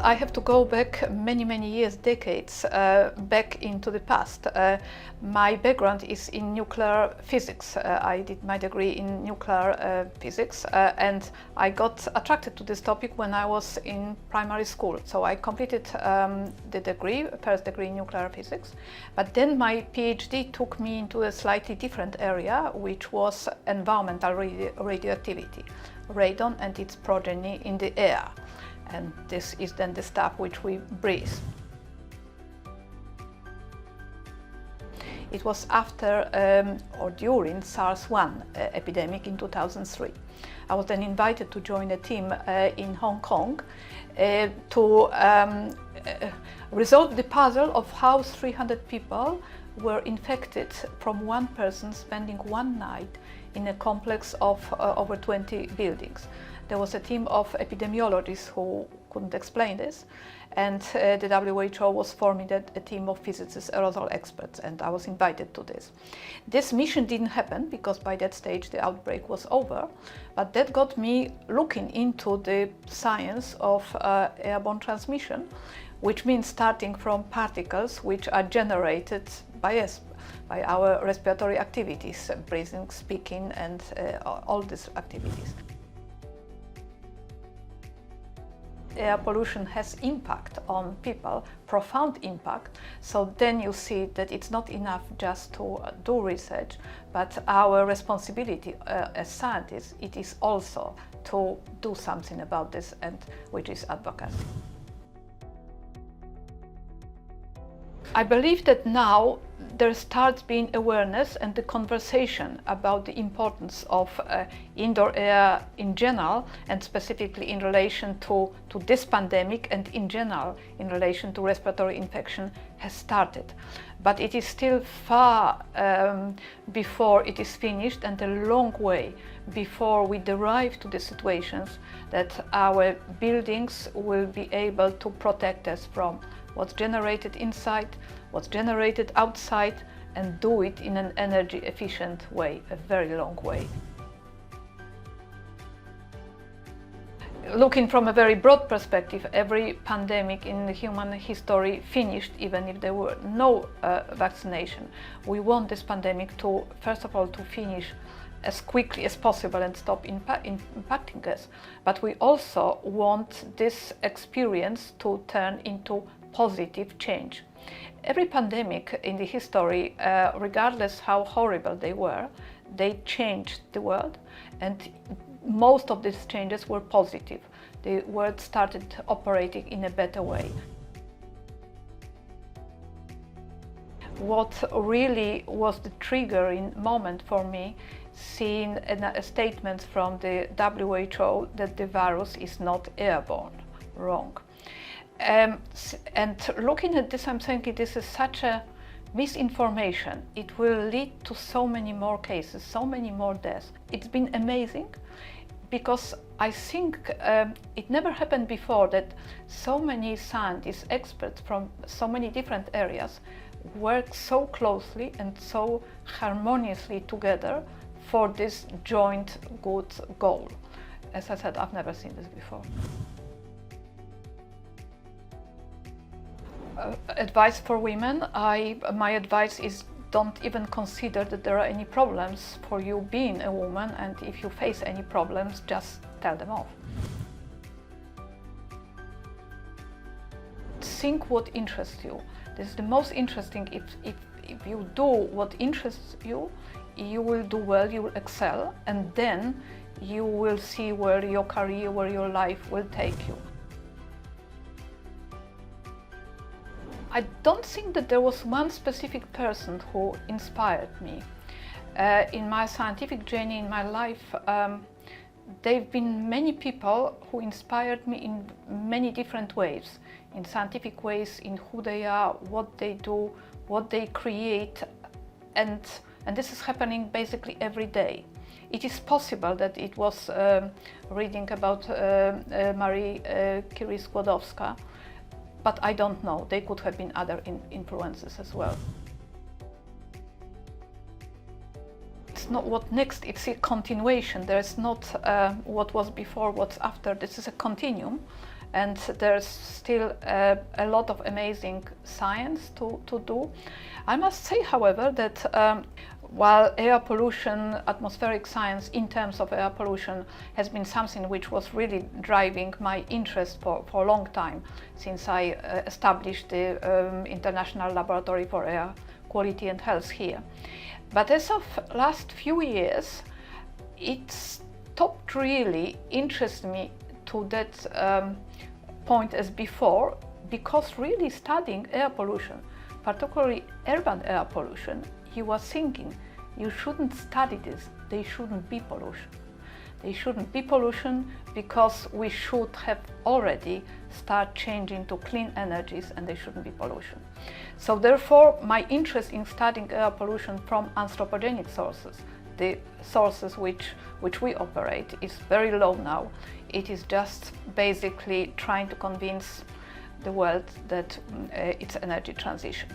I have to go back many years, decades, back into the past. My background is in nuclear physics. I did my degree in nuclear physics, and I got attracted to this topic when I was in primary school. So I completed the degree, first degree in nuclear physics, but then my PhD took me into a slightly different area, which was environmental radioactivity, radon and its progeny in the air. And this is then the stuff which we breathe. It was after or during SARS-1 epidemic in 2003. I was then invited to join a team in Hong Kong to resolve the puzzle of how 300 people were infected from one person spending one night in a complex of over 20 buildings. There was a team of epidemiologists who couldn't explain this, and the WHO was forming a team of physicists, aerosol experts, and I was invited to this. This mission didn't happen because by that stage the outbreak was over, but that got me looking into the science of airborne transmission, which means starting from particles which are generated by us, by our respiratory activities, breathing, speaking, and all these activities. Air pollution has impact on people, profound impact, so then you see that it's not enough just to do research, but our responsibility as scientists, it is also to do something about this, and which is advocacy. I believe that now there starts being awareness and the conversation about the importance of indoor air in general, and specifically in relation to this pandemic, and in general in relation to respiratory infection, has started. But it is still far before it is finished, and a long way before we derive to the situations that our buildings will be able to protect us from what's generated inside, what's generated outside, and do it in an energy efficient way, a very long way. Looking from a very broad perspective, every pandemic in the human history finished even if there were no vaccination. We want this pandemic to, first of all, to finish as quickly as possible and stop impacting us. But we also want this experience to turn into positive change. Every pandemic in the history, regardless how horrible they were, they changed the world, and most of these changes were positive. The world started operating in a better way. What really was the triggering moment for me, seeing a statement from the WHO that the virus is not airborne. Wrong. And looking at this, I'm thinking this is such a misinformation. It will lead to so many more cases, so many more deaths. It's been amazing because I think it never happened before that so many scientists, experts from so many different areas work so closely and so harmoniously together for this joint good goal. As I said, I've never seen this before. Advice for women, my advice is don't even consider that there are any problems for you being a woman, and if you face any problems, just tell them off. Think what interests you. This is the most interesting. If you do what interests you, you will do well, you will excel, and then you will see where your career, where your life will take you. I don't think that there was one specific person who inspired me. In my scientific journey, in my life, there have been many people who inspired me in many different ways. In scientific ways, in who they are, what they do, what they create, and this is happening basically every day. It is possible that it was reading about Marie Curie Skłodowska, but I don't know. They could have been other influences as well. It's not what next, it's a continuation. There's not what was before, what's after. This is a continuum, and there's still a lot of amazing science to do. I must say, however, that while air pollution, atmospheric science in terms of air pollution has been something which was really driving my interest for a long time, since I established the International Laboratory for Air Quality and Health here. But as of last few years, it stopped really interesting me to that point as before, because really studying air pollution, particularly urban air pollution, you were thinking you shouldn't study this, they shouldn't be pollution. They shouldn't be pollution because we should have already start changing to clean energies, and they shouldn't be pollution. So therefore my interest in studying air pollution from anthropogenic sources, the sources which we operate, is very low now. It is just basically trying to convince the world that it's energy transition.